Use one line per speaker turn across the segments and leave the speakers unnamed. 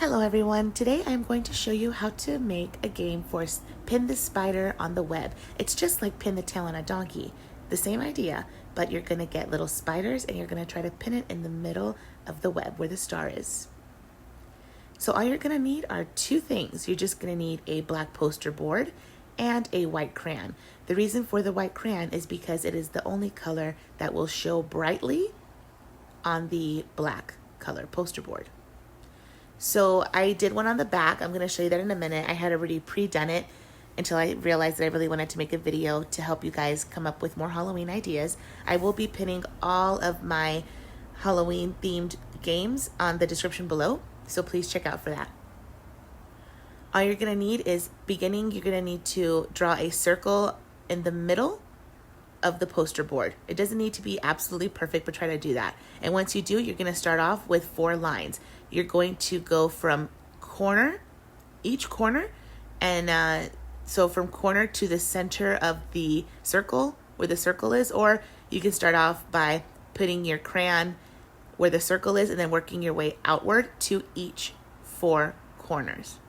Hello everyone, today I'm going to show you how to make a game for Pin the Spider on the Web. It's just like Pin the Tail on a Donkey. The same idea, but you're going to get little spiders and you're going to try to pin it in the middle of the web where the star is. So all you're going to need are two things. You're just going to need a black poster board and a white crayon. The reason for the white crayon is because it is the only color that will show brightly on the black color poster board. So I did one on the back. I'm going to show you that in a minute. I had already pre-done it until I realized that I really wanted to make a video to help you guys come up with more Halloween ideas. I will be pinning all of my Halloween themed games on the description below, so please check out for that. All you're going to need is beginning, you're going to need to draw a circle in the middle of the poster board. It doesn't need to be absolutely perfect, but try to do that. And once you do, you're going to start off with 4 lines. You're going to go from each corner, and so from corner to the center of the circle, where the circle is, or you can start off by putting your crayon where the circle is and then working your way outward to each 4 corners.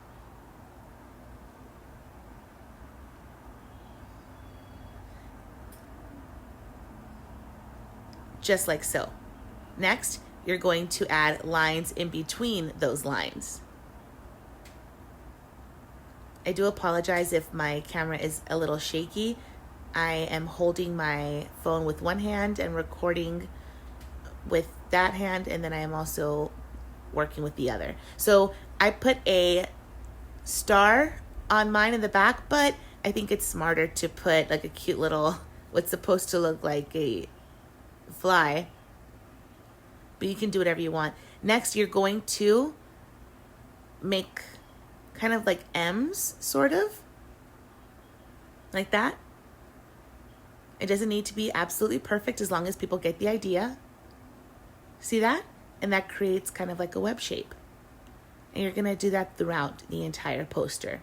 Just like so. Next, you're going to add lines in between those lines. I do apologize if my camera is a little shaky. I am holding my phone with one hand and recording with that hand, and then I am also working with the other. So I put a star on mine in the back, but I think it's smarter to put like a cute little, what's supposed to look like a fly, but you can do whatever you want. Next, you're going to make kind of like M's, sort of like that. It doesn't need to be absolutely perfect as long as people get the idea. See that? And that creates kind of like a web shape. And you're going to do that throughout the entire poster.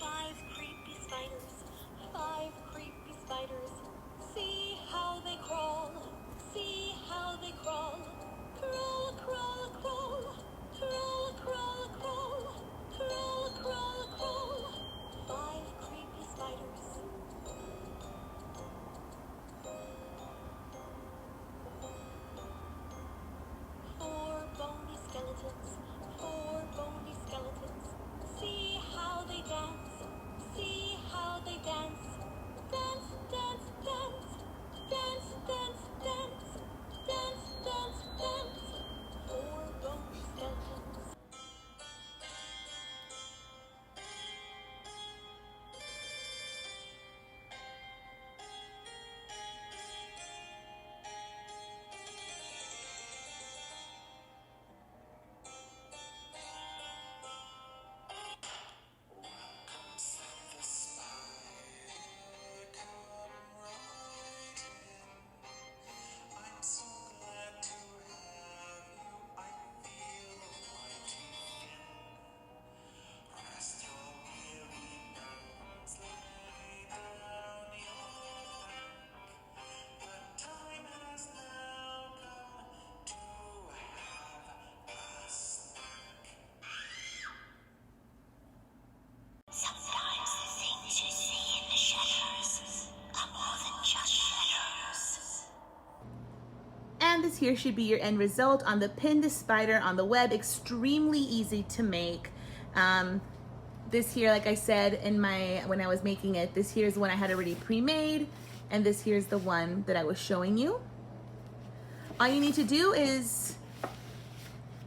5 creepy spiders, 5 creepy spiders. See how they crawl, see how they crawl. Crawl, crawl, crawl, crawl, crawl, crawl, crawl, crawl, crawl. 5 creepy spiders. Four bony skeletons, 4 bony skeletons. See how they dance, see how they dance. Dance, dance, dance, dance, dance, dance, dance, dance, dance. 4 bony skeletons. Sometimes the things you see in the shadows are more than just shadows.
And this here should be your end result on the Pin the Spider on the Web. Extremely easy to make. This here, like I said when I was making it, this here is the one I had already pre-made, and this here's the one that I was showing you. All you need to do is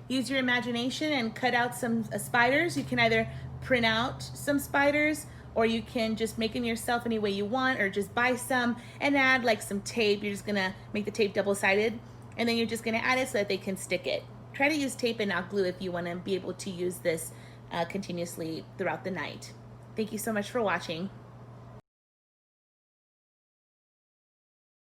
use your imagination and cut out some spiders. You can either print out some spiders, or you can just make them yourself any way you want, or just buy some and add like some tape. You're just gonna make the tape double-sided, and then you're just gonna add it so that they can stick it. Try to use tape and not glue if you wanna be able to use this continuously throughout the night. Thank you so much for watching.